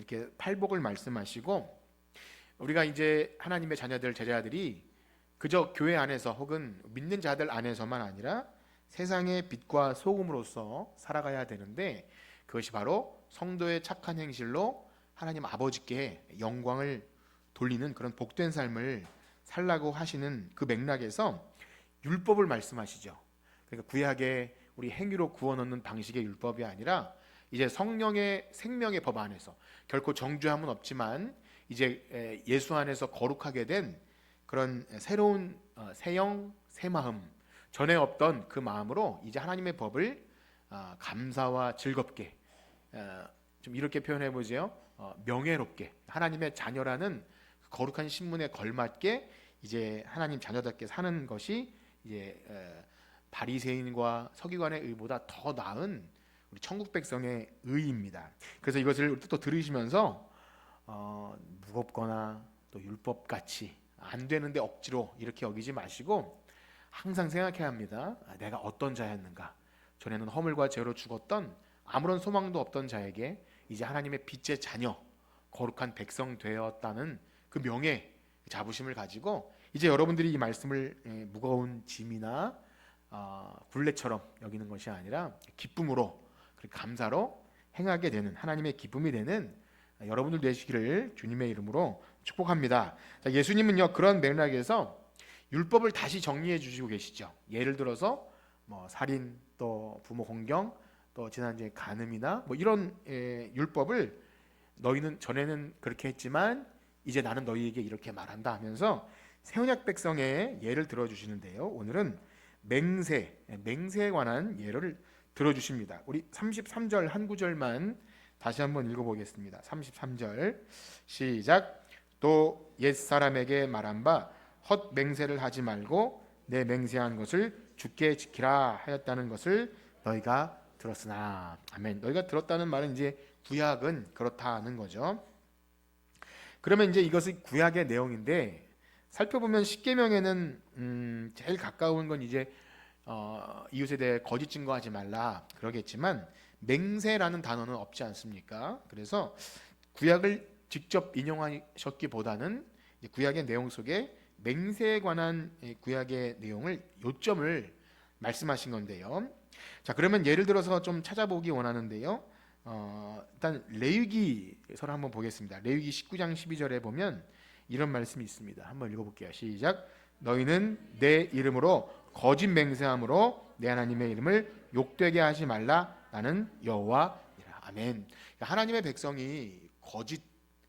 이렇게 팔복을 말씀하시고, 우리가 이제 하나님의 자녀들, 제자들이 그저 교회 안에서 혹은 믿는 자들 안에서만 아니라 세상의 빛과 소금으로서 살아가야 되는데, 그것이 바로 성도의 착한 행실로 하나님 아버지께 영광을 돌리는 그런 복된 삶을 살라고 하시는 그 맥락에서 율법을 말씀하시죠. 그러니까 구약의 우리 행위로 구원 얻는 방식의 율법이 아니라 이제 성령의 생명의 법 안에서, 결코 정죄함은 없지만 이제 예수 안에서 거룩하게 된 그런 새로운 새영 새마음, 전에 없던 그 마음으로 이제 하나님의 법을 감사와 즐겁게, 좀 이렇게 표현해 보죠. 명예롭게 하나님의 자녀라는 거룩한 신분에 걸맞게 이제 하나님 자녀답게 사는 것이 이제 바리새인과 서기관의 의보다 더 나은 우리 천국 백성의 의입니다. 그래서 이것을 또 들으시면서 무겁거나 또 율법같이 안 되는데 억지로 이렇게 여기지 마시고 항상 생각해야 합니다. 내가 어떤 자였는가? 전에는 허물과 죄로 죽었던 아무런 소망도 없던 자에게 이제 하나님의 빛의 자녀, 거룩한 백성 되었다는 그 명예, 자부심을 가지고 이제 여러분들이 이 말씀을 무거운 짐이나 굴레처럼 여기는 것이 아니라 기쁨으로, 감사로 행하게 되는, 하나님의 기쁨이 되는 여러분들 되시기를 주님의 이름으로 축복합니다. 자, 예수님은요 그런 맥락에서 율법을 다시 정리해 주시고 계시죠. 예를 들어서 뭐 살인, 또 부모 공경, 또 지난주에 간음이나 뭐 이런 율법을 너희는 전에는 그렇게 했지만 이제 나는 너희에게 이렇게 말한다 하면서 새언약 백성의 예를 들어주시는데요. 오늘은 맹세에 관한 예를 들어주십니다. 우리 33절 한 구절만 다시 한번 읽어보겠습니다. 33절 시작. 또 옛사람에게 말한 바 헛 맹세를 하지 말고 내 맹세한 것을 주께 지키라 하였다는 것을 너희가 들었으나. 아멘. 너희가 들었다는 말은 이제 구약은 그렇다는 거죠. 그러면 이제 이것이 구약의 내용인데, 살펴보면 십계명에는 제일 가까운 건 이제 이웃에 대해 거짓 증거하지 말라 그러겠지만 맹세라는 단어는 없지 않습니까? 그래서 구약을 직접 인용하셨기보다는 구약의 내용 속에 맹세에 관한 구약의 내용을, 요점을 말씀하신 건데요. 자, 그러면 예를 들어서 좀 찾아보기 원하는데요. 일단 레위기서를 한번 보겠습니다. 레위기 19장 12절에 보면 이런 말씀이 있습니다. 한번 읽어볼게요. 시작. 너희는 내 이름으로 거짓 맹세함으로 내 하나님의 이름을 욕되게 하지 말라. 나는 여호와이라. 아멘. 하나님의 백성이 거짓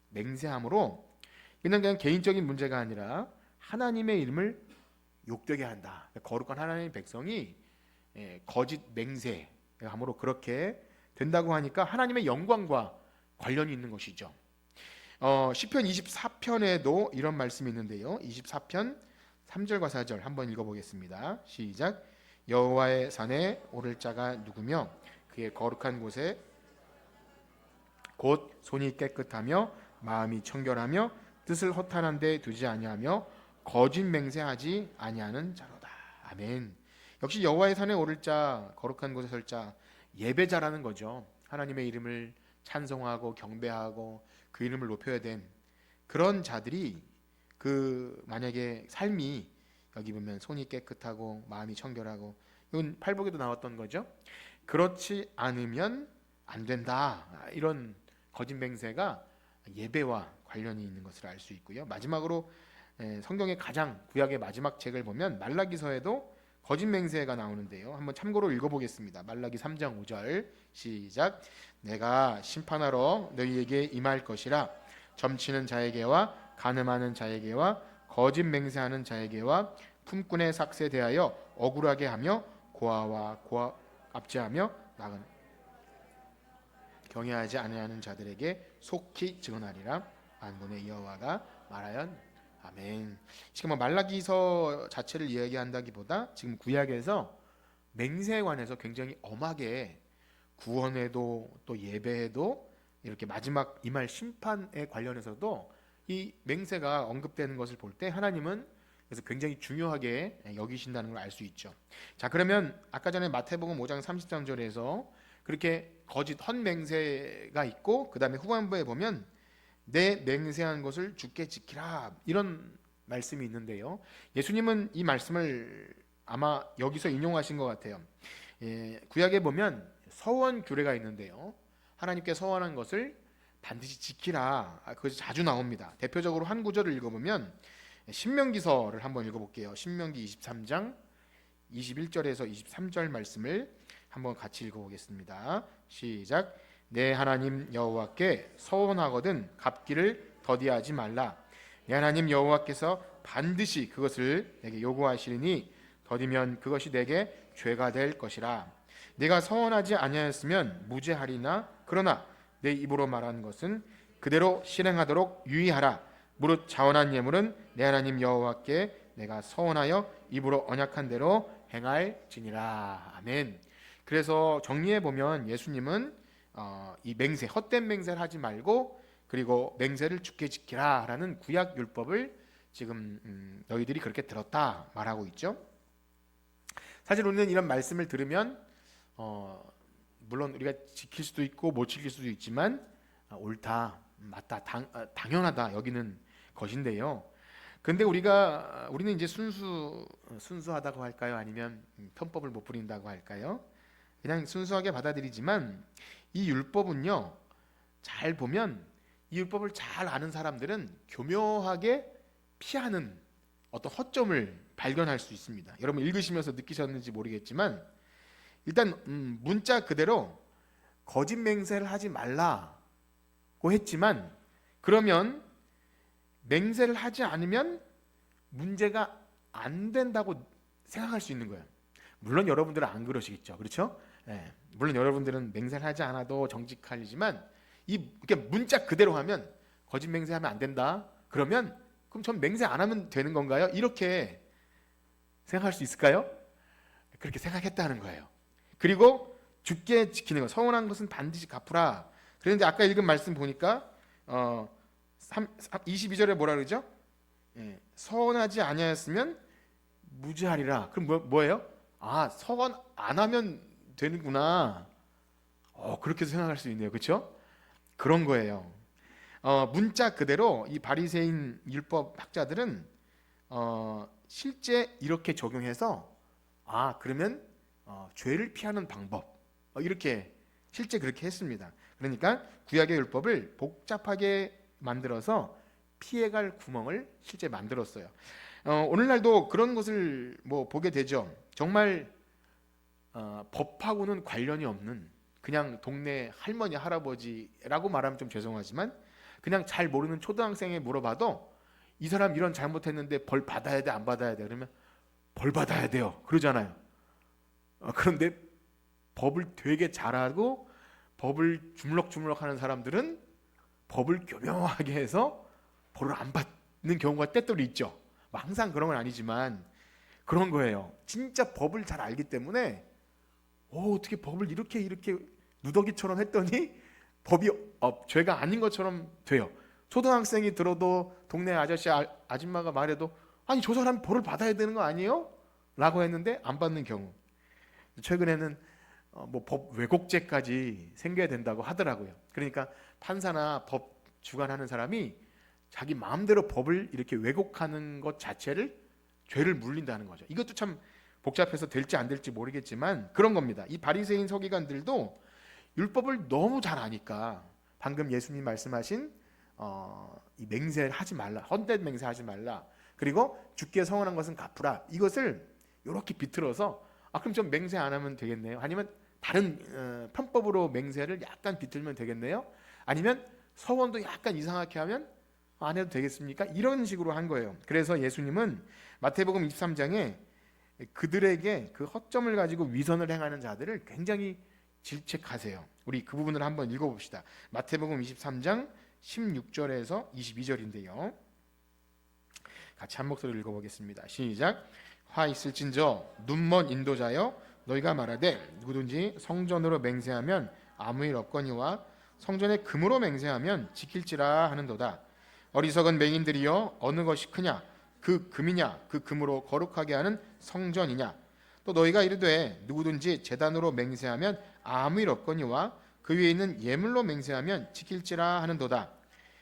맹세함으로, 이는 그냥 개인적인 문제가 아니라 하나님의 이름을 욕되게 한다. 거룩한 하나님의 백성이 거짓 맹세함으로 그렇게 된다고 하니까 하나님의 영광과 관련이 있는 것이죠. 시편 24편에도 이런 말씀이 있는데요. 24편 3절과 4절 한번 읽어보겠습니다. 시작. 여호와의 산에 오를 자가 누구며 그의 거룩한 곳에 곧 손이 깨끗하며 마음이 청결하며 뜻을 허탄한 데 두지 아니하며 거짓 맹세하지 아니하는 자로다. 아멘. 역시 여호와의 산에 오를 자, 거룩한 곳에 설 자, 예배자라는 거죠. 하나님의 이름을 찬송하고 경배하고 그 이름을 높여야 된 그런 자들이, 그 만약에 삶이 여기 보면 손이 깨끗하고 마음이 청결하고, 이건 팔복에도 나왔던 거죠. 그렇지 않으면 안 된다. 이런 거짓 맹세가 예배와 관련이 있는 것을 알 수 있고요. 마지막으로 성경의 가장 구약의 마지막 책을 보면 말라기서에도 거짓 맹세가 나오는데요. 한번 참고로 읽어보겠습니다. 말라기 3장 5절 시작. 내가 심판하러 너희에게 임할 것이라. 점치는 자에게와 간음하는 자에게와 거짓 맹세하는 자에게와 품꾼의 삭세 대하여 억울하게 하며 고아와 고아 압제하며 나은 경외하지 아니하는 자들에게 속히 증언하리라. 만군의 여호와가 말하연. 아멘. 지금 뭐 말라기서 자체를 이야기한다기보다 지금 구약에서 맹세에 관해서 굉장히 엄하게 구원에도 또 예배에도 이렇게 마지막 임할 심판에 관련해서도 이 맹세가 언급되는 것을 볼 때 하나님은 그래서 굉장히 중요하게 여기신다는 걸 알 수 있죠. 자, 그러면 아까 전에 마태복음 5장 33절에서 그렇게 거짓 헛맹세가 있고 그 다음에 후반부에 보면 내 맹세한 것을 주께 지키라 이런 말씀이 있는데요. 예수님은 이 말씀을 아마 여기서 인용하신 것 같아요. 구약에 보면 서원 규례가 있는데요. 하나님께 서원한 것을 반드시 지키라. 그것이 자주 나옵니다. 대표적으로 한 구절을 읽어보면 신명기서를 한번 읽어볼게요. 신명기 23장 21절에서 23절 말씀을 한번 같이 읽어보겠습니다. 시작. 내 하나님 여호와께 서원하거든 갚기를 더디하지 말라. 내 하나님 여호와께서 반드시 그것을 내게 요구하시리니 더디면 그것이 내게 죄가 될 것이라. 내가 서원하지 아니하였으면 무죄하리나 그러나 내 입으로 말한 것은 그대로 실행하도록 유의하라. 무릇 자원한 예물은 내 하나님 여호와께 내가 서원하여 입으로 언약한 대로 행할지니라. 아멘. 그래서 정리해 보면 예수님은 이 맹세, 헛된 맹세를 하지 말고 그리고 맹세를 주께 지키라라는 구약 율법을 지금 너희들이 그렇게 들었다 말하고 있죠. 사실 우리는 이런 말씀을 들으면 물론 우리가 지킬 수도 있고 못 지킬 수도 있지만 옳다, 맞다, 당연하다 여기는 것인데요. 근데 우리는 이제 순수하다고 할까요? 아니면 편법을 못 부린다고 할까요? 그냥 순수하게 받아들이지만 이 율법은요, 잘 보면 이 율법을 잘 아는 사람들은 교묘하게 피하는 어떤 허점을 발견할 수 있습니다. 여러분 읽으시면서 느끼셨는지 모르겠지만 일단 문자 그대로 거짓 맹세를 하지 말라고 했지만 그러면 맹세를 하지 않으면 문제가 안 된다고 생각할 수 있는 거예요. 물론 여러분들은 안 그러시겠죠, 그렇죠? 네. 물론 여러분들은 맹세를 하지 않아도 정직하지만 이렇게 문자 그대로 하면 거짓 맹세하면 안 된다. 그러면 그럼 전 맹세 안 하면 되는 건가요? 이렇게 생각할 수 있을까요? 그렇게 생각했다는 거예요. 그리고 주께 지키는 것, 서원한 것은 반드시 갚으라. 그런데 아까 읽은 말씀 보니까 22절에 뭐라 그러죠? 서원하지 아니하였으면 무죄하리라. 그럼 뭐예요? 서원 안 하면 되는구나. 그렇게 생각할 수 있네요. 그렇죠? 그런 거예요. 문자 그대로 이 바리새인 율법 학자들은 실제 이렇게 적용해서 그러면 죄를 피하는 방법 이렇게 실제 그렇게 했습니다. 그러니까 구약의 율법을 복잡하게 만들어서 피해갈 구멍을 실제 만들었어요. 오늘날도 그런 것을 보게 되죠. 정말 법하고는 관련이 없는 그냥 동네 할머니 할아버지라고 말하면 좀 죄송하지만 그냥 잘 모르는 초등학생에 물어봐도 이 사람 이런 잘못했는데 벌 받아야 돼 안 받아야 돼 그러면 벌 받아야 돼요 그러잖아요. 그런데 법을 되게 잘하고 법을 주물럭주물럭 하는 사람들은 법을 교묘하게 해서 벌을 안 받는 경우가 때때로 있죠. 항상 그런 건 아니지만 그런 거예요. 진짜 법을 잘 알기 때문에 어떻게 법을 이렇게 누더기처럼 했더니 법이 죄가 아닌 것처럼 돼요. 초등학생이 들어도 동네 아저씨 아줌마가 말해도 아니 저 사람 벌을 받아야 되는 거 아니에요? 라고 했는데 안 받는 경우. 최근에는 법 왜곡죄까지 생겨야 된다고 하더라고요. 그러니까 판사나 법 주관하는 사람이 자기 마음대로 법을 이렇게 왜곡하는 것 자체를 죄를 물린다는 거죠. 이것도 참 복잡해서 될지 안 될지 모르겠지만 그런 겁니다. 이 바리새인 서기관들도 율법을 너무 잘 아니까 방금 예수님 말씀하신 이 맹세를 하지 말라, 헛된 맹세하지 말라, 그리고 주께 서원한 것은 갚으라, 이것을 이렇게 비틀어서 그럼 좀 맹세 안 하면 되겠네요. 아니면 다른 편법으로 맹세를 약간 비틀면 되겠네요. 아니면 서원도 약간 이상하게 하면 안 해도 되겠습니까? 이런 식으로 한 거예요. 그래서 예수님은 마태복음 23장에 그들에게 그 허점을 가지고 위선을 행하는 자들을 굉장히 질책하세요. 우리 그 부분을 한번 읽어봅시다. 마태복음 23장 16절에서 22절인데요. 같이 한 목소리로 읽어보겠습니다. 시작. 화 있을진저 눈먼 인도자여 너희가 말하되 누구든지 성전으로 맹세하면 아무 일 없거니와 성전에 금으로 맹세하면 지킬지라 하는도다. 어리석은 맹인들이여 어느 것이 크냐 그 금이냐 그 금으로 거룩하게 하는 성전이냐 또 너희가 이르되 누구든지 제단으로 맹세하면 아무 일 없거니와 그 위에 있는 예물로 맹세하면 지킬지라 하는도다.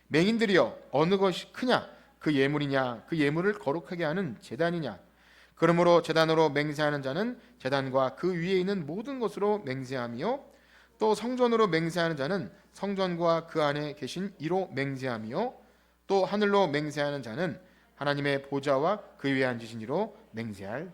맹인들이여 어느 것이 크냐 그 예물이냐 그 예물을 거룩하게 하는 제단이냐. 그러므로 제단으로 맹세하는 자는 제단과 그 위에 있는 모든 것으로 맹세하며 또 성전으로 맹세하는 자는 성전과 그 안에 계신 이로 맹세하며 또 하늘로 맹세하는 자는 하나님의 보좌와 그 위에 앉으신 이로 맹세할.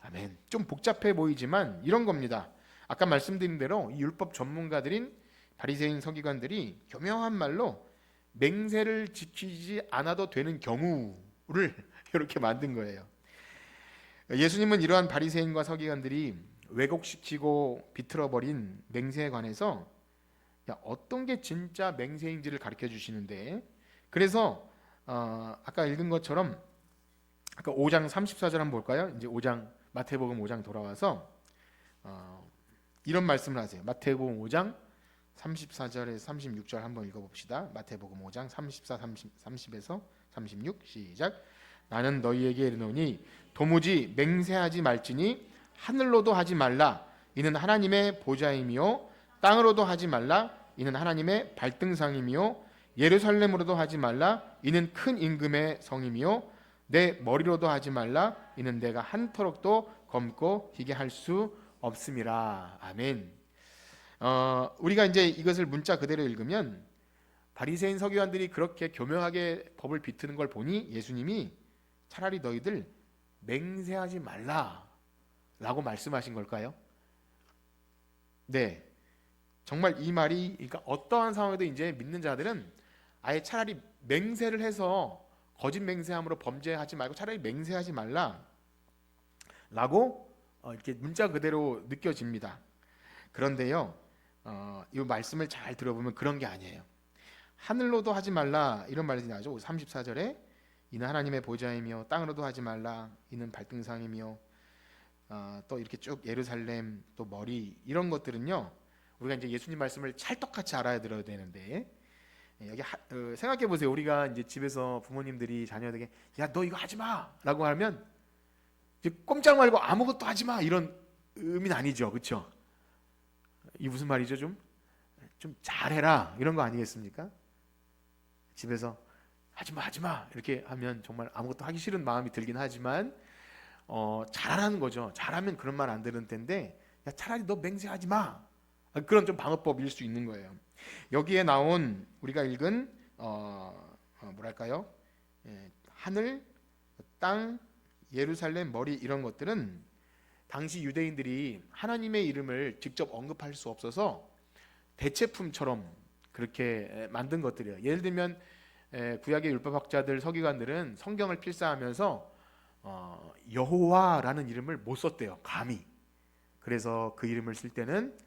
아멘. 좀 복잡해 보이지만 이런 겁니다. 아까 말씀드린 대로 이 율법 전문가들인 바리새인 서기관들이 교묘한 말로 맹세를 지키지 않아도 되는 경우를 이렇게 만든 거예요. 예수님은 이러한 바리새인과 서기관들이 왜곡시키고 비틀어버린 맹세에 관해서 어떤 게 진짜 맹세인지를 가르쳐 주시는데, 그래서 아까 읽은 것처럼 아까 5장 34절 한번 볼까요? 이제 5장 마태복음 5장 돌아와서 이런 말씀을 하세요. 마태복음 5장 34절에서 36절 한번 읽어봅시다. 마태복음 5장 34, 30에서 36 시작. 나는 너희에게 이르노니 도무지 맹세하지 말지니 하늘로도 하지 말라 이는 하나님의 보좌이며 땅으로도 하지 말라 이는 하나님의 발등상이며 예루살렘으로도 하지 말라 이는 큰 임금의 성이며 내 머리로도 하지 말라 이는 내가 한터럭도 검고 희게 할 수 없음이라. 아멘. 우리가 이제 이것을 문자 그대로 읽으면 바리새인 서기관들이 그렇게 교묘하게 법을 비트는 걸 보니 예수님이 차라리 너희들 맹세하지 말라라고 말씀하신 걸까요? 네, 정말 이 말이, 그러니까 어떠한 상황에도 이제 믿는 자들은 아예 차라리 맹세를 해서 거짓 맹세함으로 범죄하지 말고 차라리 맹세하지 말라라고 이렇게 문자 그대로 느껴집니다. 그런데요, 이 말씀을 잘 들어보면 그런 게 아니에요. 하늘로도 하지 말라 이런 말이 나오죠. 34절에 이는 하나님의 보좌이며 땅으로도 하지 말라 이는 발등상이며 또 이렇게 쭉 예루살렘 또 머리 이런 것들은요, 우리가 이제 예수님 말씀을 찰떡같이 알아야 들어야 되는데, 여기 생각해 보세요. 우리가 이제 집에서 부모님들이 자녀에게 야 너 이거 하지 마라고 하면 이제 꼼짝 말고 아무것도 하지 마 이런 의미는 아니죠, 그렇죠? 이 무슨 말이죠? 좀 잘해라 이런 거 아니겠습니까? 집에서 하지 마 이렇게 하면 정말 아무것도 하기 싫은 마음이 들긴 하지만 잘하라는 거죠. 잘하면 그런 말 안 들을 텐데 야 차라리 너 맹세하지 마, 그런 좀 방어법일 수 있는 거예요. 여기에 나온 우리가 읽은 뭐랄까요? 하늘, 땅, 예루살렘 머리 이런 것들은 당시 유대인들이 하나님의 이름을 직접 언급할 수 없어서 대체품처럼 그렇게 만든 것들이에요. 예를 들면 구약의 율법학자들 서기관들은 성경을 필사하면서 여호와라는 이름을 못 썼대요, 감히. 그래서 그 이름을 쓸 때는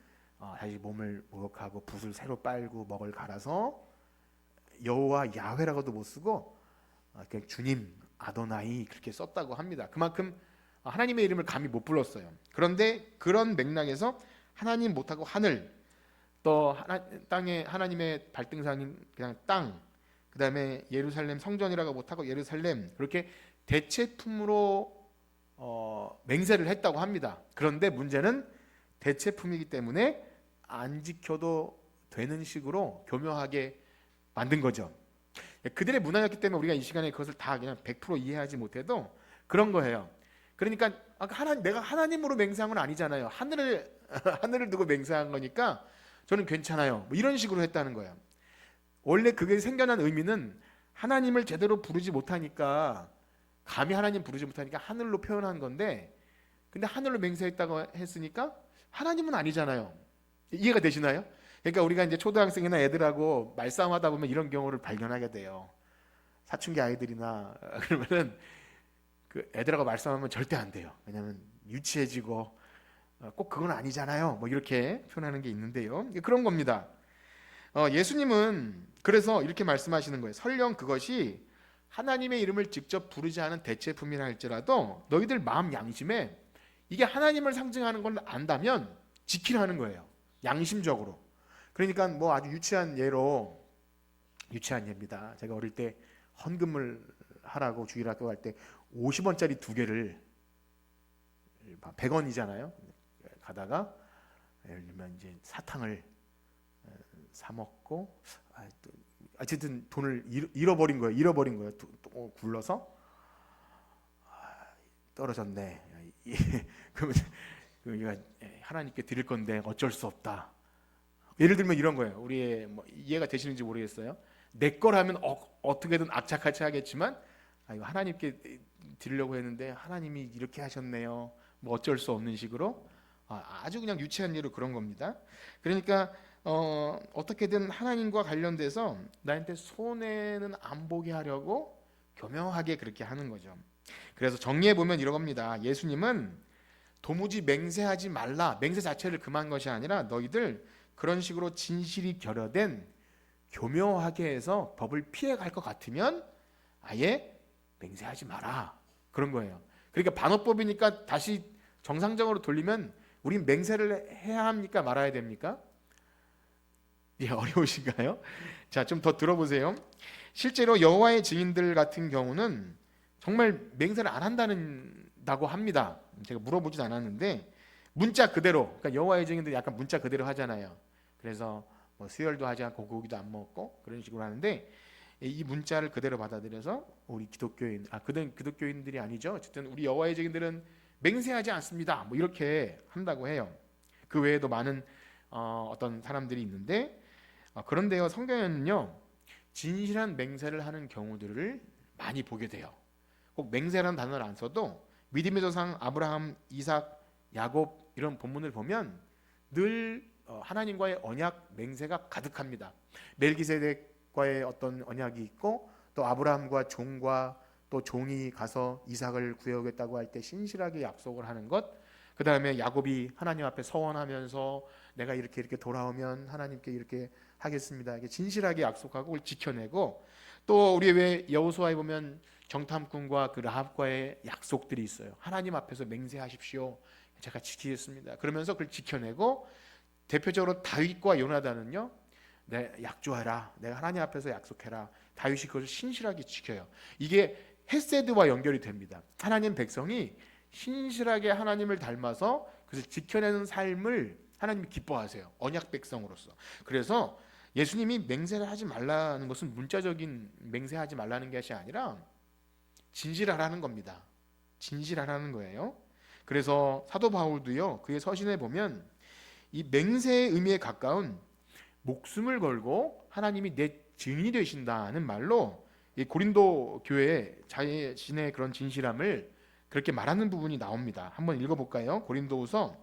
다시 몸을 목욕하고 붓을 새로 빨고 먹을 갈아서 여호와 야훼라고도 못 쓰고 그냥 주님 아도나이 그렇게 썼다고 합니다. 그만큼 하나님의 이름을 감히 못 불렀어요. 그런데 그런 맥락에서 하나님 못하고 하늘, 또 땅에 하나님의 발등상인 그냥 땅, 그 다음에 예루살렘 성전이라고 못하고 예루살렘, 그렇게 대체품으로 맹세를 했다고 합니다. 그런데 문제는 대체품이기 때문에 안 지켜도 되는 식으로 교묘하게 만든 거죠. 그들의 문화였기 때문에 우리가 이 시간에 그것을 다 그냥 100% 이해하지 못해도 그런 거예요. 그러니까 내가 하나님으로 맹세한 건 아니잖아요. 하늘을 두고 맹세한 거니까 저는 괜찮아요, 뭐 이런 식으로 했다는 거예요. 원래 그게 생겨난 의미는 하나님을 제대로 부르지 못하니까, 감히 하나님 부르지 못하니까 하늘로 표현한 건데, 근데 하늘로 맹세했다고 했으니까 하나님은 아니잖아요. 이해가 되시나요? 그러니까 우리가 이제 초등학생이나 애들하고 말싸움하다 보면 이런 경우를 발견하게 돼요. 사춘기 아이들이나 그러면은 그 애들하고 말싸움하면 절대 안 돼요. 왜냐하면 유치해지고 꼭 그건 아니잖아요, 뭐 이렇게 표현하는 게 있는데요, 그런 겁니다. 예수님은 그래서 이렇게 말씀하시는 거예요. 설령 그것이 하나님의 이름을 직접 부르지 않은 대체품이라 할지라도 너희들 마음 양심에 이게 하나님을 상징하는 걸 안다면 지키라는 거예요, 양심적으로. 그러니까 뭐 아주 유치한 예입니다. 제가 어릴 때 헌금을 하라고 주일학교 갈 때 50원짜리 두 개를 100원이잖아요. 가다가 예를 들면 이제 사탕을 사 먹고 또 어쨌든 돈을 잃어버린 거예요. 또 굴러서 떨어졌네. 그러면 우리가 하나님께 드릴 건데 어쩔 수 없다. 예를 들면 이런 거예요. 우리의 이해가 되시는지 모르겠어요. 내 거라면 어떻게든 악착같이 하겠지만 이거 하나님께 드리려고 했는데 하나님이 이렇게 하셨네요. 뭐 어쩔 수 없는 식으로 아주 그냥 유치한 예로 그런 겁니다. 그러니까 어떻게든 하나님과 관련돼서 나한테 손해는 안 보게 하려고 교묘하게 그렇게 하는 거죠. 그래서 정리해 보면 이런 겁니다. 예수님은 도무지 맹세하지 말라, 맹세 자체를 금한 것이 아니라 너희들 그런 식으로 진실이 결여된 교묘하게 해서 법을 피해 갈 것 같으면 아예 맹세하지 마라, 그런 거예요. 그러니까 반어법이니까 다시 정상적으로 돌리면 우린 맹세를 해야 합니까, 말아야 됩니까? 예, 어려우신가요? 자, 좀 더 들어보세요. 실제로 여호와의 증인들 같은 경우는 정말 맹세를 안 한다고 합니다. 제가 물어보진 않았는데 문자 그대로, 그러니까 여호와의 증인들이 약간 문자 그대로 하잖아요. 그래서 뭐 수혈도 하지 않고 고기도 안 먹고 그런 식으로 하는데 이 문자를 그대로 받아들여서 우리 기독교인들이 아니죠. 어쨌든 우리 여호와의 증인들은 맹세하지 않습니다. 뭐 이렇게 한다고 해요. 그 외에도 많은 어떤 사람들이 있는데 그런데요, 성경에는요 진실한 맹세를 하는 경우들을 많이 보게 돼요. 꼭 맹세라는 단어를 안 써도 믿음의 조상 아브라함, 이삭, 야곱 이런 본문을 보면 늘 하나님과의 언약 맹세가 가득합니다. 멜기세덱과의 어떤 언약이 있고 또 아브라함과 종과 또 종이 가서 이삭을 구해오겠다고 할 때 신실하게 약속을 하는 것, 그 다음에 야곱이 하나님 앞에 서원하면서 내가 이렇게 돌아오면 하나님께 이렇게 하겠습니다, 이게 진실하게 약속하고 그걸 지켜내고, 또 우리 왜 여호수아에 보면 정탐꾼과 그 라합과의 약속들이 있어요. 하나님 앞에서 맹세하십시오, 제가 지키겠습니다, 그러면서 그걸 지켜내고, 대표적으로 다윗과 요나단은요, 내 약조하라, 내가 하나님 앞에서 약속해라, 다윗이 그것을 신실하게 지켜요. 이게 헤세드와 연결이 됩니다. 하나님 백성이 신실하게 하나님을 닮아서 그것을 지켜내는 삶을 하나님이 기뻐하세요, 언약 백성으로서. 그래서 예수님이 맹세를 하지 말라는 것은 문자적인 맹세하지 말라는 것이 아니라 진실하라는 겁니다. 진실하라는 거예요. 그래서 사도 바울도요, 그의 서신에 보면 이 맹세의 의미에 가까운 목숨을 걸고 하나님이 내 증인이 되신다는 말로 이 고린도 교회의 자신의 그런 진실함을 그렇게 말하는 부분이 나옵니다. 한번 읽어볼까요? 고린도후서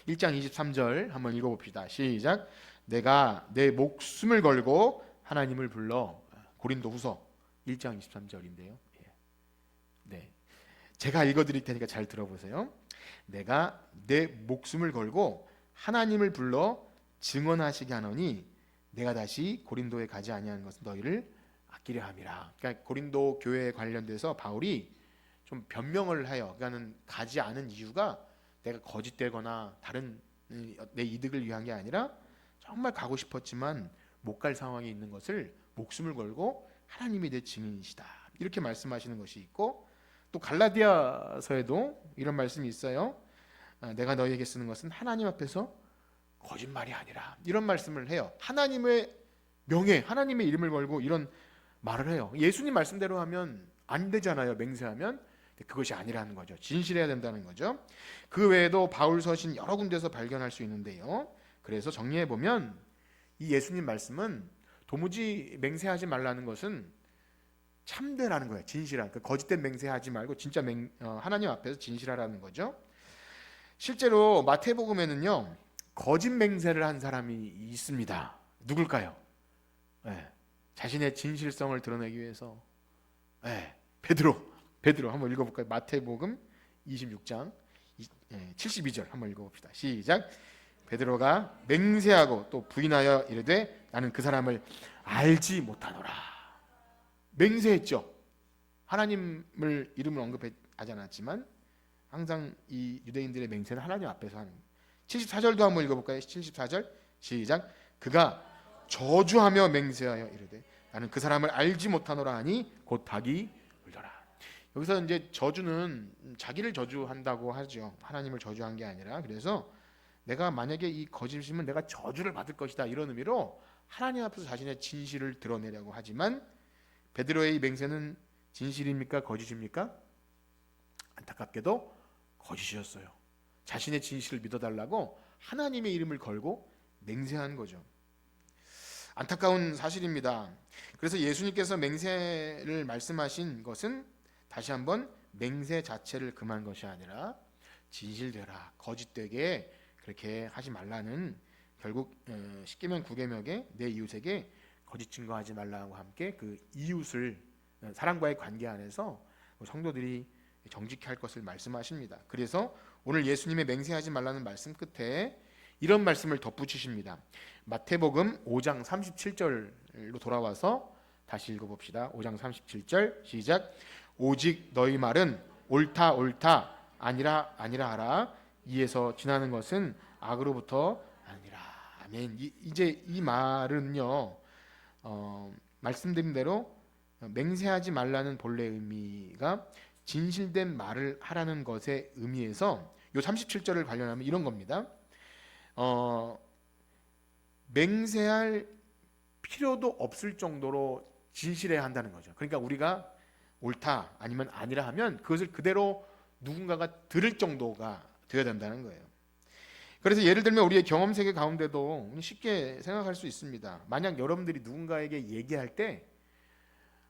1장 23절 한번 읽어봅시다. 시작. 내가 내 목숨을 걸고 하나님을 불러. 고린도후서 1장 23절인데요. 네, 제가 읽어드릴 테니까 잘 들어보세요. 내가 내 목숨을 걸고 하나님을 불러 증언하시게 하노니 내가 다시 고린도에 가지 아니하는 것은 너희를 아끼려 함이라. 그러니까 고린도 교회에 관련돼서 바울이 좀 변명을 해요. 그러니까는 가지 않은 이유가 내가 거짓되거나 다른 내 이득을 위한 게 아니라 정말 가고 싶었지만 못 갈 상황에 있는 것을 목숨을 걸고 하나님이 내 증인이시다, 이렇게 말씀하시는 것이 있고, 또 갈라디아서에도 이런 말씀이 있어요. 내가 너희에게 쓰는 것은 하나님 앞에서 거짓말이 아니라, 이런 말씀을 해요. 하나님의 명예, 하나님의 이름을 걸고 이런 말을 해요. 예수님 말씀대로 하면 안 되잖아요, 맹세하면. 그것이 아니라는 거죠. 진실해야 된다는 거죠. 그 외에도 바울 서신 여러 군데서 발견할 수 있는데요. 그래서 정리해 보면 이 예수님 말씀은 도무지 맹세하지 말라는 것은 참되라는 거예요. 진실한, 거짓된 맹세하지 말고 진짜 하나님 앞에서 진실하라는 거죠. 실제로 마태복음에는요, 거짓 맹세를 한 사람이 있습니다. 누굴까요? 네, 자신의 진실성을 드러내기 위해서 베드로 한번 읽어볼까요? 마태복음 26장 72절 한번 읽어봅시다. 시작. 베드로가 맹세하고 또 부인하여 이르되 나는 그 사람을 알지 못하노라. 맹세했죠. 하나님을 이름을 언급하지 않았지만 항상 이 유대인들의 맹세는 하나님 앞에서 하는. 74절도 한번 읽어볼까요? 74절 시작. 그가 저주하며 맹세하여 이르되 나는 그 사람을 알지 못하노라 하니 곧 닭이 울더라. 여기서 이제 저주는 자기를 저주한다고 하죠. 하나님을 저주한 게 아니라. 그래서 내가 만약에 이 거짓이면 내가 저주를 받을 것이다, 이런 의미로 하나님 앞에서 자신의 진실을 드러내려고 하지만, 베드로의 이 맹세는 진실입니까 거짓입니까? 안타깝게도 거짓이었어요. 자신의 진실을 믿어달라고 하나님의 이름을 걸고 맹세한 거죠. 안타까운 사실입니다. 그래서 예수님께서 맹세를 말씀하신 것은 다시 한번 맹세 자체를 금한 것이 아니라 진실되라, 거짓되게 그렇게 하지 말라는, 결국 십계명 9계명에 내 이웃에게 거짓 증거하지 말라고 함께 그 이웃을 사랑과의 관계 안에서 성도들이 정직히 할 것을 말씀하십니다. 그래서 오늘 예수님의 맹세하지 말라는 말씀 끝에 이런 말씀을 덧붙이십니다. 마태복음 5장 37절로 돌아와서 다시 읽어봅시다. 5장 37절 시작. 오직 너희 말은 옳다 옳다 아니라 아니라 하라. 이에서 지나는 것은 악으로부터 아니라. 아멘. 이제 이 말은요, 말씀드린 대로 맹세하지 말라는 본래 의미가 진실된 말을 하라는 것의 의미에서 요 37절을 관련하면 이런 겁니다. 맹세할 필요도 없을 정도로 진실해야 한다는 거죠. 그러니까 우리가 옳다 아니면 아니라 하면 그것을 그대로 누군가가 들을 정도가 되어야 된다는 거예요. 그래서 예를 들면 우리의 경험 세계 가운데도 쉽게 생각할 수 있습니다. 만약 여러분들이 누군가에게 얘기할 때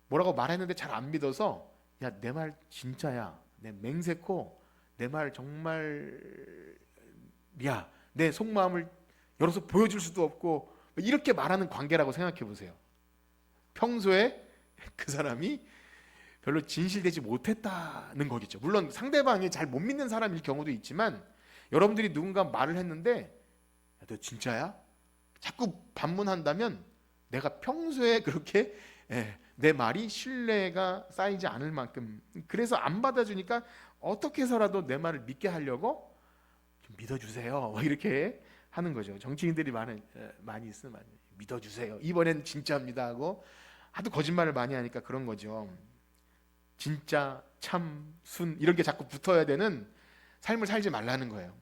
뭐라고 말했는데 잘 안 믿어서, 야, 내 말 진짜야, 내 맹세코, 내 말 정말이야, 내 속마음을 열어서 보여줄 수도 없고, 이렇게 말하는 관계라고 생각해 보세요. 평소에 그 사람이 별로 진실되지 못했다는 거겠죠. 물론 상대방이 잘 못 믿는 사람일 경우도 있지만, 여러분들이 누군가 말을 했는데 야, 너 진짜야? 자꾸 반문한다면 내가 평소에 그렇게 내 말이 신뢰가 쌓이지 않을 만큼, 그래서 안 받아주니까 어떻게 해서라도 내 말을 믿게 하려고 좀 믿어주세요, 이렇게 하는 거죠. 정치인들이 많이 있으면 믿어주세요, 이번엔 진짜입니다 하고 하도 거짓말을 많이 하니까 그런 거죠. 진짜, 참, 순 이런 게 자꾸 붙어야 되는 삶을 살지 말라는 거예요.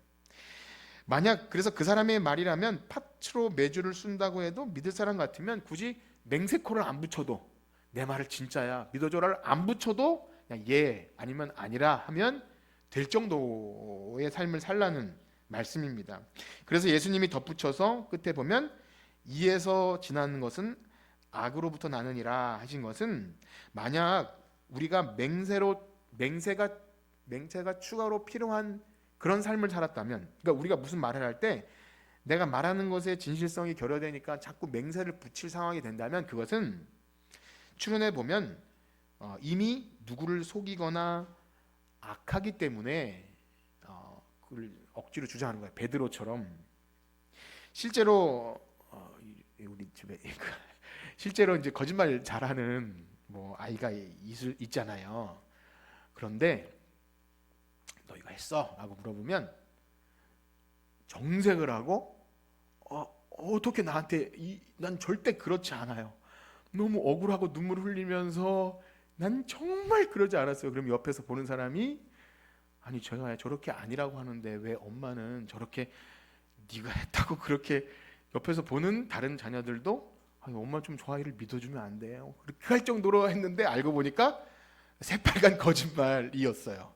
만약 그래서 그 사람의 말이라면 팥으로 메주를 쓴다고 해도 믿을 사람 같으면 굳이 맹세코를 안 붙여도, 내 말을 진짜야 믿어줘라를 안 붙여도 그냥 예 아니면 아니라 하면 될 정도의 삶을 살라는 말씀입니다. 그래서 예수님이 덧붙여서 끝에 보면 이에서 지나는 것은 악으로부터 나느니라 하신 것은, 만약 우리가 맹세가 추가로 필요한 그런 삶을 살았다면, 그러니까 우리가 무슨 말을 할 때 내가 말하는 것에 진실성이 결여되니까 자꾸 맹세를 붙일 상황이 된다면, 그것은 추론해 보면 이미 누구를 속이거나 악하기 때문에 그걸 억지로 주장하는 거예요. 베드로처럼. 실제로 우리 집에 실제로 이제 거짓말 잘하는 뭐 아이가 있잖아요. 그런데 너 이거 했어? 라고 물어보면 정색을 하고 어떻게 나한테 난 절대 그렇지 않아요. 너무 억울하고 눈물 흘리면서 난 정말 그러지 않았어요. 그럼 옆에서 보는 사람이 아니 제가 저렇게 아니라고 하는데 왜 엄마는 저렇게 네가 했다고, 그렇게 옆에서 보는 다른 자녀들도 아니 엄마 좀 저 아이를 믿어주면 안 돼요, 그렇게 할 정도로 했는데 알고 보니까 새빨간 거짓말이었어요.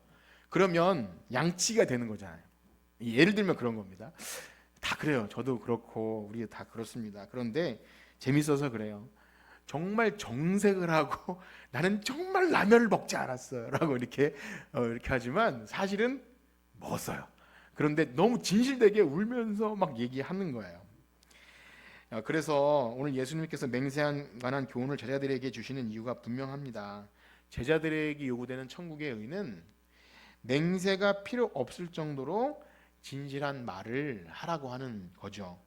그러면 양치가 되는 거잖아요. 예를 들면 그런 겁니다. 다 그래요. 저도 그렇고 우리 다 그렇습니다. 그런데 재밌어서 그래요. 정말 정색을 하고 나는 정말 라면을 먹지 않았어요 라고 이렇게 하지만 사실은 먹었어요. 그런데 너무 진실되게 울면서 막 얘기하는 거예요. 그래서 오늘 예수님께서 맹세한 관한 교훈을 제자들에게 주시는 이유가 분명합니다. 제자들에게 요구되는 천국의 의는 맹세가 필요 없을 정도로 진실한 말을 하라고 하는 거죠.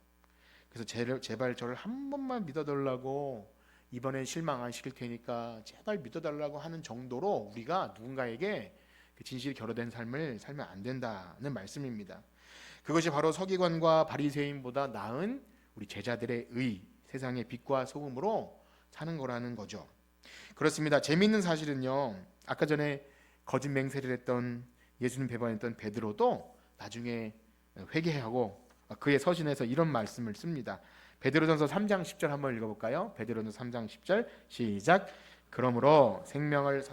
그래서 제발 저를 한 번만 믿어달라고, 이번엔 실망 안 시킬 테니까 제발 믿어달라고 하는 정도로 우리가 누군가에게 그 진실이 결여된 삶을 살면 안 된다는 말씀입니다. 그것이 바로 서기관과 바리새인보다 나은 우리 제자들의 의, 세상의 빛과 소금으로 사는 거라는 거죠. 그렇습니다. 재미있는 사실은요, 아까 전에 거짓 맹세를 했던 예수님 배반했던 베드로도 나중에 회개하고 그의 서신에서 이런 말씀을 씁니다. 베드로전서 3장 10절 한번 읽어볼까요? 베드로전서 3장 10절 시작. 그러므로 생명을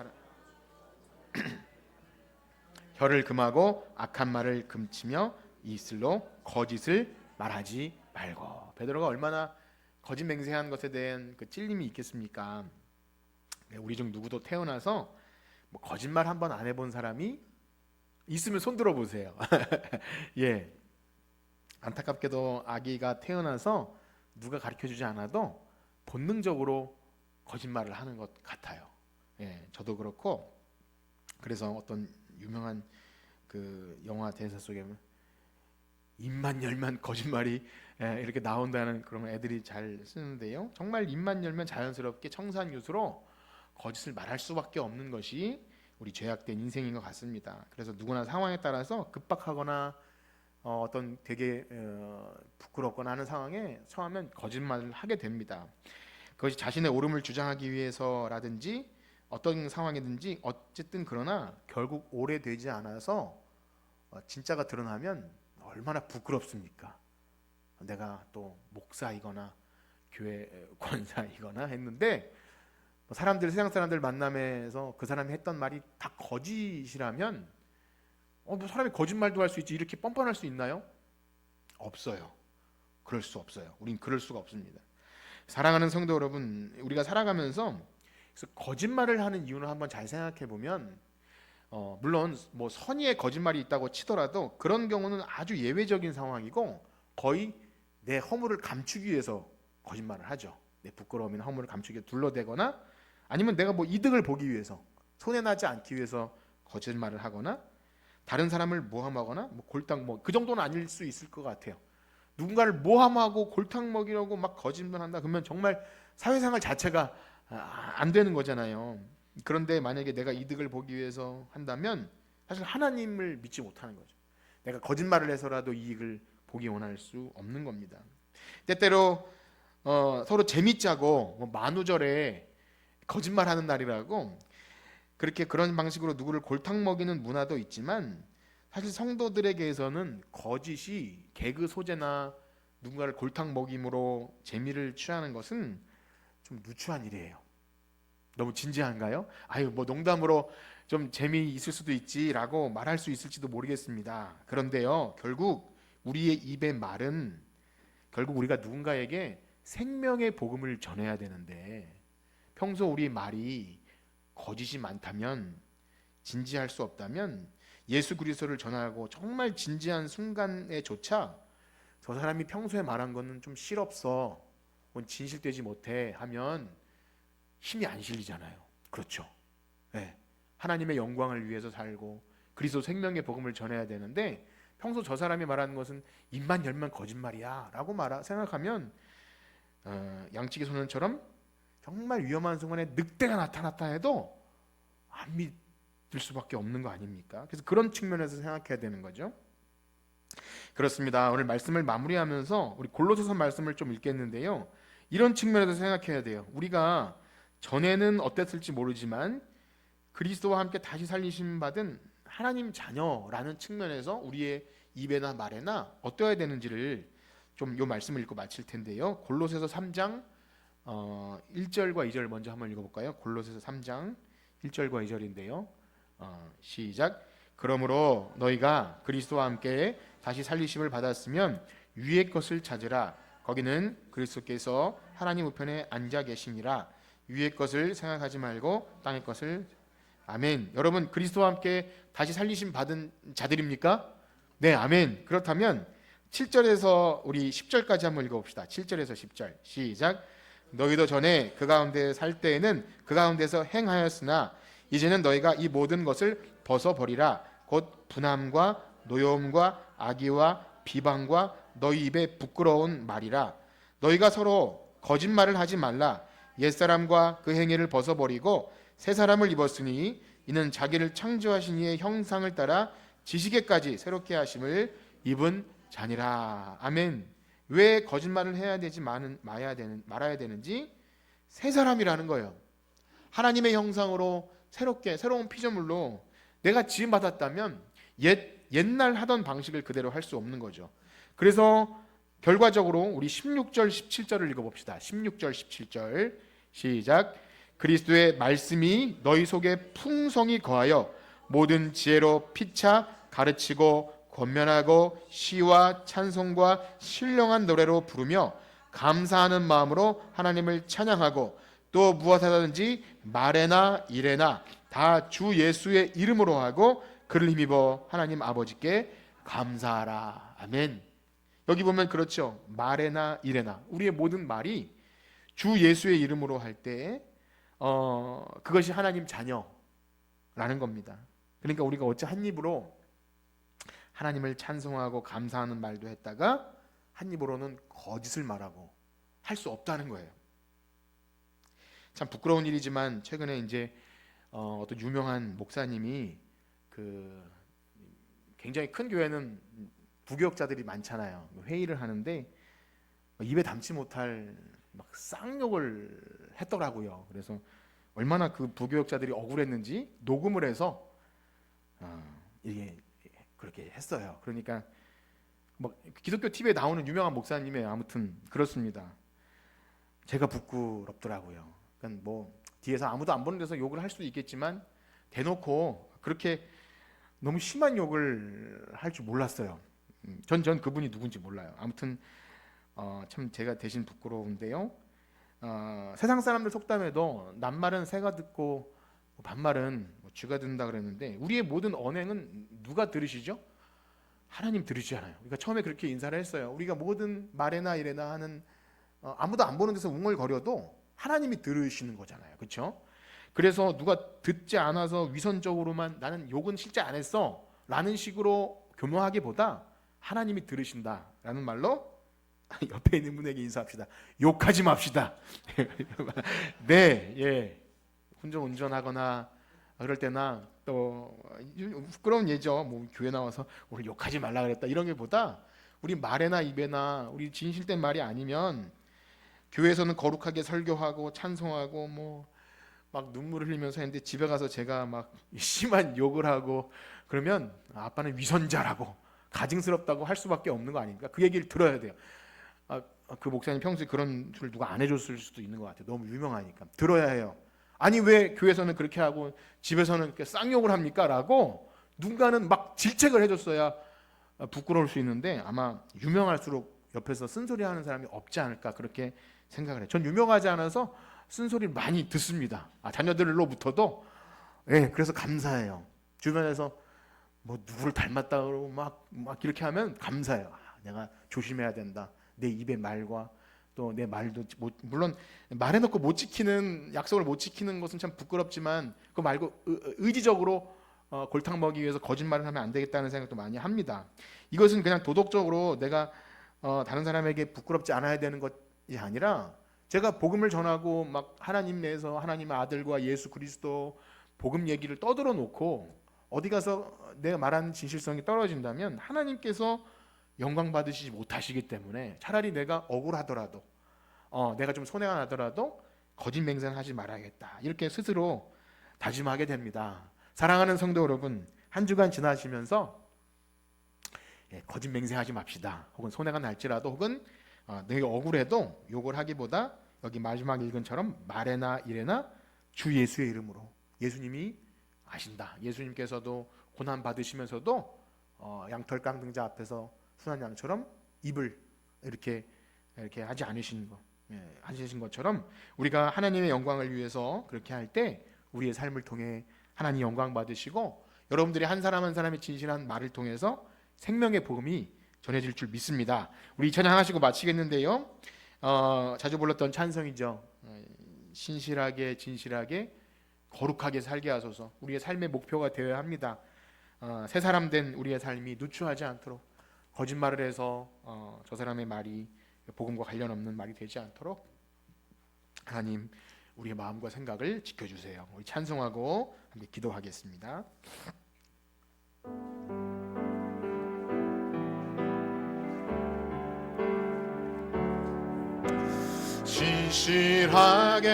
혀를 금하고 악한 말을 금치며 입술로 거짓을 말하지 말고. 베드로가 얼마나 거짓 맹세한 것에 대한 그 찔림이 있겠습니까? 우리 중 누구도 태어나서 뭐 거짓말 한 번 안 해본 사람이 있으면 손 들어 보세요. 예, 안타깝게도 아기가 태어나서 누가 가르쳐주지 않아도 본능적으로 거짓말을 하는 것 같아요. 예, 저도 그렇고. 그래서 어떤 유명한 그 영화 대사 속에 입만 열면 거짓말이 이렇게 나온다는 그런 애들이 잘 쓰는데요. 정말 입만 열면 자연스럽게 청산유수로 거짓을 말할 수밖에 없는 것이 우리 죄악된 인생인 것 같습니다. 그래서 누구나 상황에 따라서 급박하거나 어떤 되게 부끄럽거나 하는 상황에 처하면 거짓말을 하게 됩니다. 그것이 자신의 옳음을 주장하기 위해서라든지 어떤 상황이든지 어쨌든 그러나 결국 오래되지 않아서 진짜가 드러나면 얼마나 부끄럽습니까? 내가 또 목사이거나 교회 권사이거나 했는데 사람들, 세상 사람들 만남에서 그 사람이 했던 말이 다 거짓이라면 뭐 사람이 거짓말도 할 수 있지 이렇게 뻔뻔할 수 있나요? 없어요. 그럴 수 없어요. 우린 그럴 수가 없습니다. 사랑하는 성도 여러분, 우리가 살아가면서 그래서 거짓말을 하는 이유는 한번 잘 생각해 보면 물론 뭐 선의의 거짓말이 있다고 치더라도 그런 경우는 아주 예외적인 상황이고 거의 내 허물을 감추기 위해서 거짓말을 하죠. 내 부끄러움이나 허물을 감추기 위해 둘러대거나 아니면 내가 뭐 이득을 보기 위해서 손해나지 않기 위해서 거짓말을 하거나 다른 사람을 모함하거나 뭐 골탕 그 정도는 아닐 수 있을 것 같아요. 누군가를 모함하고 골탕 먹이려고 막 거짓말한다 그러면 정말 사회생활 자체가 안 되는 거잖아요. 그런데 만약에 내가 이득을 보기 위해서 한다면 사실 하나님을 믿지 못하는 거죠. 내가 거짓말을 해서라도 이익을 보기 원할 수 없는 겁니다. 때때로 서로 재밌자고 뭐 만우절에 거짓말하는 날이라고 그렇게 그런 방식으로 누구를 골탕 먹이는 문화도 있지만 사실 성도들에게서는 거짓이 개그 소재나 누군가를 골탕 먹임으로 재미를 취하는 것은 좀 누추한 일이에요. 너무 진지한가요? 아유 뭐 농담으로 좀 재미 있을 수도 있지라고 말할 수 있을지도 모르겠습니다. 그런데요, 결국 우리의 입의 말은 결국 우리가 누군가에게 생명의 복음을 전해야 되는데 평소 우리 말이 거짓이 많다면, 진지할 수 없다면 예수 그리스도를 전하고 정말 진지한 순간에조차 저 사람이 평소에 말한 거는 좀 실없어, 진실되지 못해 하면 힘이 안 실리잖아요. 그렇죠? 네. 하나님의 영광을 위해서 살고 그리스도 생명의 복음을 전해야 되는데 평소 저 사람이 말하는 것은 입만 열면 거짓말이야 라고 생각하면 양치기 소년처럼 정말 위험한 순간에 늑대가 나타났다 해도 안 믿을 수밖에 없는 거 아닙니까? 그래서 그런 측면에서 생각해야 되는 거죠. 그렇습니다. 오늘 말씀을 마무리하면서 우리 골로새서 말씀을 좀 읽겠는데요. 이런 측면에서 생각해야 돼요. 우리가 전에는 어땠을지 모르지만 그리스도와 함께 다시 살리심 받은 하나님 자녀라는 측면에서 우리의 입에나 말에나 어떠해야 되는지를 좀 요 말씀을 읽고 마칠 텐데요. 골로새서 3장 1절과 2절 먼저 한번 읽어볼까요? 골로새서 3장 1절과 2절인데요. 시작. 그러므로 너희가 그리스도와 함께 다시 살리심을 받았으면 위의 것을 찾으라. 거기는 그리스도께서 하나님 우편에 앉아 계시니라. 위의 것을 생각하지 말고 땅의 것을. 아멘. 여러분 그리스도와 함께 다시 살리심 받은 자들입니까? 네, 아멘. 그렇다면 7절에서 우리 10절까지 한번 읽어봅시다. 7절에서 10절 시작. 너희도 전에 그 가운데 살 때에는 그 가운데서 행하였으나 이제는 너희가 이 모든 것을 벗어버리라. 곧 분함과 노여움과 악의와 비방과 너희 입에 부끄러운 말이라. 너희가 서로 거짓말을 하지 말라. 옛사람과 그 행위를 벗어버리고 새 사람을 입었으니 이는 자기를 창조하신 이의 형상을 따라 지식에까지 새롭게 하심을 입은 자니라. 아멘. 왜 거짓말을 해야 되지 말아야 되는지 새 사람이라는 거예요. 하나님의 형상으로 새로운 피조물로 내가 지음 받았다면 옛날 하던 방식을 그대로 할 수 없는 거죠. 그래서 결과적으로 우리 16절 17절을 읽어봅시다. 16절 17절 시작. 그리스도의 말씀이 너희 속에 풍성히 거하여 모든 지혜로 피차 가르치고 권면하고 시와 찬송과 신령한 노래로 부르며 감사하는 마음으로 하나님을 찬양하고 또 무엇하든지 말에나 일에나 다 주 예수의 이름으로 하고 그를 힘입어 하나님 아버지께 감사하라. 아멘. 여기 보면 그렇죠. 말에나 일에나 우리의 모든 말이 주 예수의 이름으로 할 때 그것이 하나님 자녀라는 겁니다. 그러니까 우리가 어찌 한 입으로 하나님을 찬송하고 감사하는 말도 했다가 한 입으로는 거짓을 말하고 할 수 없다는 거예요. 참 부끄러운 일이지만 최근에 이제 어떤 유명한 목사님이 굉장히 큰 교회는 부교역자들이 많잖아요. 회의를 하는데 입에 담지 못할 막 쌍욕을 했더라고요. 그래서 얼마나 그 부교역자들이 억울했는지 녹음을 해서 이게 그렇게 했어요. 그러니까 뭐 기독교 TV에 나오는 유명한 목사님의 아무튼 그렇습니다. 제가 부끄럽더라고요. 그러니까 뭐 뒤에서 아무도 안 보는 데서 욕을 할 수도 있겠지만 대놓고 그렇게 너무 심한 욕을 할 줄 몰랐어요. 전 그분이 누군지 몰라요. 아무튼 참 제가 대신 부끄러운데요. 세상 사람들 속담에도 낱말은 새가 듣고 반말은 쥐가 듣는다 그랬는데 우리의 모든 언행은 누가 들으시죠? 하나님 들으시잖아요. 그러니까 처음에 그렇게 인사를 했어요. 우리가 모든 말에나 일에나 하는 아무도 안 보는 데서 웅얼거려도 하나님이 들으시는 거잖아요. 그렇죠? 그래서 누가 듣지 않아서 위선적으로만 나는 욕은 실제 안 했어 라는 식으로 교묘하기보다 하나님이 들으신다라는 말로 옆에 있는 분에게 인사합시다. 욕하지 맙시다. 네, 예. 운전하거나 그럴 때나 또 부끄러운 예죠. 뭐 교회 나와서 오늘 욕하지 말라 그랬다 이런 게보다 우리 말에나 입에나 우리 진실된 말이 아니면 교회에서는 거룩하게 설교하고 찬송하고 뭐 막 눈물을 흘리면서 했는데 집에 가서 제가 막 심한 욕을 하고 그러면 아빠는 위선자라고 가증스럽다고 할 수밖에 없는 거 아닙니까? 그 얘기를 들어야 돼요. 그 목사님 평소에 그런 소리를 누가 안 해줬을 수도 있는 것 같아요. 너무 유명하니까 들어야 해요. 아니 왜 교회에서는 그렇게 하고 집에서는 이렇게 쌍욕을 합니까? 라고 누군가는 막 질책을 해줬어야 부끄러울 수 있는데 아마 유명할수록 옆에서 쓴소리하는 사람이 없지 않을까 그렇게 생각을 해요. 전 유명하지 않아서 쓴소리를 많이 듣습니다. 자녀들로부터도. 예, 그래서 감사해요. 주변에서 뭐 누구를 닮았다고 막 이렇게 하면 감사해요. 내가 조심해야 된다. 내 입의 말과 또 내 말도 물론 말해놓고 못 지키는 약속을 못 지키는 것은 참 부끄럽지만 그거 말고 의지적으로 골탕 먹이기 위해서 거짓말을 하면 안 되겠다는 생각도 많이 합니다. 이것은 그냥 도덕적으로 내가 다른 사람에게 부끄럽지 않아야 되는 것이 아니라 제가 복음을 전하고 막 하나님 내에서 하나님의 아들과 예수 그리스도 복음 얘기를 떠들어 놓고 어디 가서 내가 말하는 진실성이 떨어진다면 하나님께서 영광 받으시지 못하시기 때문에 차라리 내가 억울하더라도 내가 좀 손해가 나더라도 거짓 맹세하지 말아야겠다 이렇게 스스로 다짐하게 됩니다. 사랑하는 성도 여러분, 한 주간 지나시면서 거짓 맹세하지 맙시다. 혹은 손해가 날지라도 혹은 내가 억울해도 욕을 하기보다 여기 마지막 읽은처럼 말에나 일에나 주 예수의 이름으로 예수님이 아신다. 예수님께서도 고난 받으시면서도 양털 깡등자 앞에서 순한 양처럼 입을 이렇게 하지 않으신 거 하신 것처럼 우리가 하나님의 영광을 위해서 그렇게 할 때 우리의 삶을 통해 하나님 영광 받으시고 여러분들이 한 사람 한 사람의 진실한 말을 통해서 생명의 복음이 전해질 줄 믿습니다. 우리 찬양하시고 마치겠는데요. 자주 불렀던 찬성이죠. 신실하게 진실하게 거룩하게 살게 하소서. 우리의 삶의 목표가 되어야 합니다. 새 사람 된 우리의 삶이 누추하지 않도록 거짓말을 해서 저 사람의 말이 복음과 관련 없는 말이 되지 않도록 하나님 우리의 마음과 생각을 지켜주세요. 우리 찬송하고 함께 기도하겠습니다. 진실하게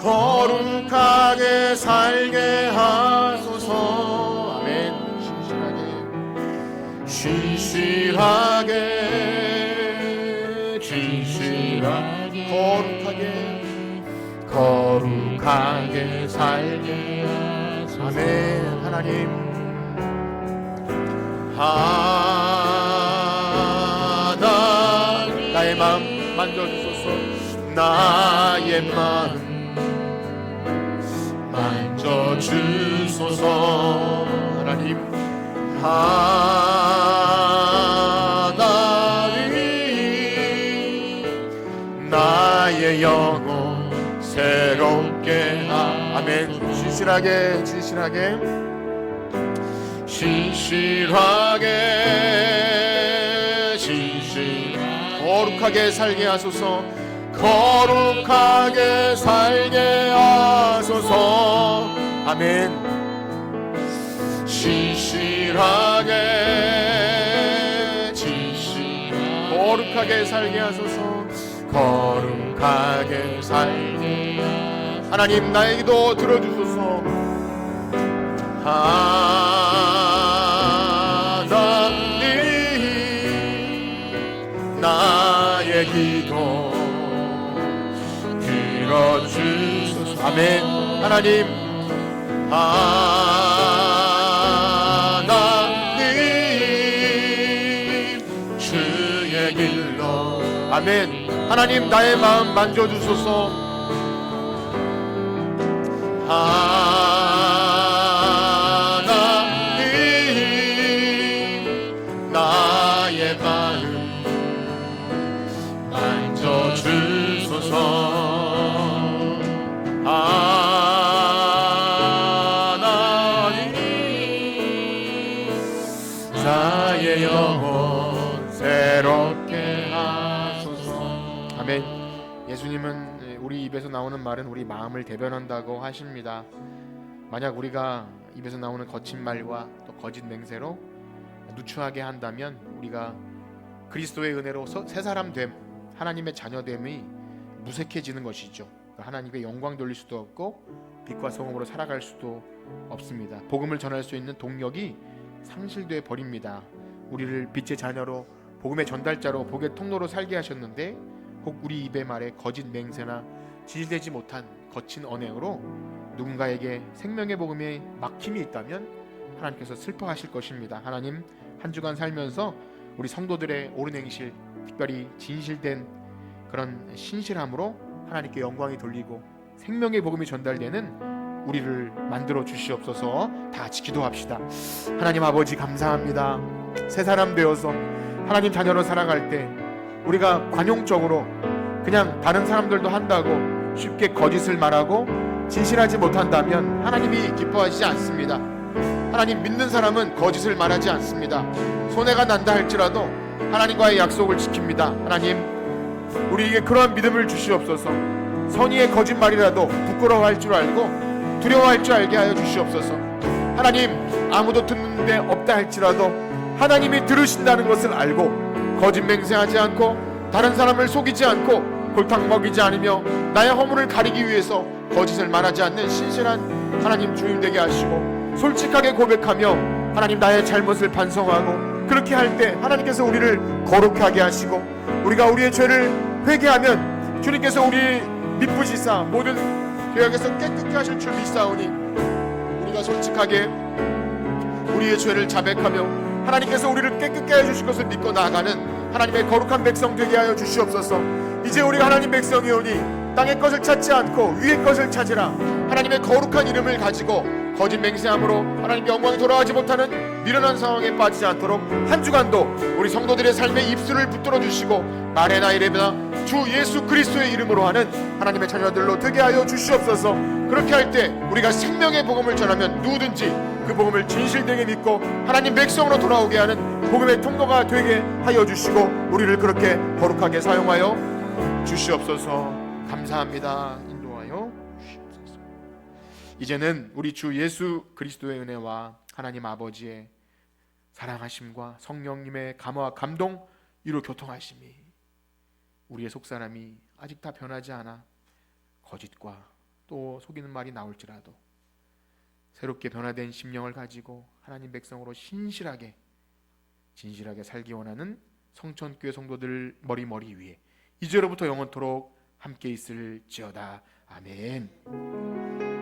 거룩하게 살게 하소서. 아멘. 진실하게 거룩하게 살게 하소서. 아멘. 하나님 나의 마음 만져주소서. 나의 마음 만져주소서. 하나님 나의 영혼 새롭게 아멘. 진실하게 거룩하게 살게 하소서. 거룩하게 살게 하소서. 아멘. 거룩하게 살게 하소서. 거룩하게 살게 하소서. 하나님 나의 기도 들어주소서. 하나님 나의 기도 들어주소서. 아멘. 하나님 주의 길로 아멘. 하나님 나의 마음 만져주소서. 하나님 나의 마음 만져주소서. 하나님 나의 영혼 새롭게 하소서. 아멘. 예수님은 우리 입에서 나오는 말은 우리 마음을 대변한다고 하십니다. 만약 우리가 입에서 나오는 거친 말과 또 거짓 맹세로 누추하게 한다면 우리가 그리스도의 은혜로 새 사람 됨, 하나님의 자녀됨이 무색해지는 것이죠. 하나님께 영광 돌릴 수도 없고 빛과 소금으로 살아갈 수도 없습니다. 복음을 전할 수 있는 동력이 상실돼 버립니다. 우리를 빛의 자녀로, 복음의 전달자로, 복의 통로로 살게 하셨는데 혹 우리 입의 말에 거짓 맹세나 진실되지 못한 거친 언행으로 누군가에게 생명의 복음에 막힘이 있다면 하나님께서 슬퍼하실 것입니다. 하나님 한 주간 살면서 우리 성도들의 옳은 행실, 특별히 진실된 그런 신실함으로 하나님께 영광이 돌리고 생명의 복음이 전달되는 우리를 만들어 주시옵소서. 다 같이 기도합시다. 하나님 아버지 감사합니다. 새 사람 되어서 하나님 자녀로 살아갈 때 우리가 관용적으로 그냥 다른 사람들도 한다고 쉽게 거짓을 말하고 진실하지 못한다면 하나님이 기뻐하시지 않습니다. 하나님 믿는 사람은 거짓을 말하지 않습니다. 손해가 난다 할지라도 하나님과의 약속을 지킵니다. 하나님 우리에게 그러한 믿음을 주시옵소서. 선의의 거짓말이라도 부끄러워할 줄 알고 두려워할 줄 알게 하여 주시옵소서. 하나님 아무도 듣는데 없다 할지라도 하나님이 들으신다는 것을 알고 거짓 맹세하지 않고 다른 사람을 속이지 않고 골탕 먹이지 않으며 나의 허물을 가리기 위해서 거짓을 말하지 않는 신실한 하나님 주님 되게 하시고 솔직하게 고백하며 하나님 나의 잘못을 반성하고 그렇게 할 때 하나님께서 우리를 거룩하게 하시고 우리가 우리의 죄를 회개하면 주님께서 우리 미쁘시사 모든 죄악에서 깨끗게 하실 줄 믿사오니 우리가 솔직하게 우리의 죄를 자백하며 하나님께서 우리를 깨끗게 해주실 것을 믿고 나아가는 하나님의 거룩한 백성 되게 하여 주시옵소서. 이제 우리가 하나님 백성이오니 땅의 것을 찾지 않고 위의 것을 찾으라. 하나님의 거룩한 이름을 가지고 거짓 맹세함으로 하나님께 영광이 돌아가지 못하는 미련한 상황에 빠지지 않도록 한 주간도 우리 성도들의 삶의 입술을 붙들어 주시고 말의 나이레나 주 예수 그리스도의 이름으로 하는 하나님의 자녀들로 되게 하여 주시옵소서. 그렇게 할 때 우리가 생명의 복음을 전하면 누구든지 그 복음을 진실되게 믿고 하나님 백성으로 돌아오게 하는 복음의 통로가 되게 하여 주시고 우리를 그렇게 거룩하게 사용하여 주시옵소서. 감사합니다. 인도하여 주시옵소서. 이제는 우리 주 예수 그리스도의 은혜와 하나님 아버지의 사랑하심과 성령님의 감화와 감동 이루 교통하심이 우리의 속사람이 아직 다 변하지 않아 거짓과 또 속이는 말이 나올지라도 새롭게 변화된 심령을 가지고 하나님 백성으로 진실하게 살기 원하는 성천교회 성도들 머리 위에 이제로부터 영원토록 함께 있을지어다. 아멘.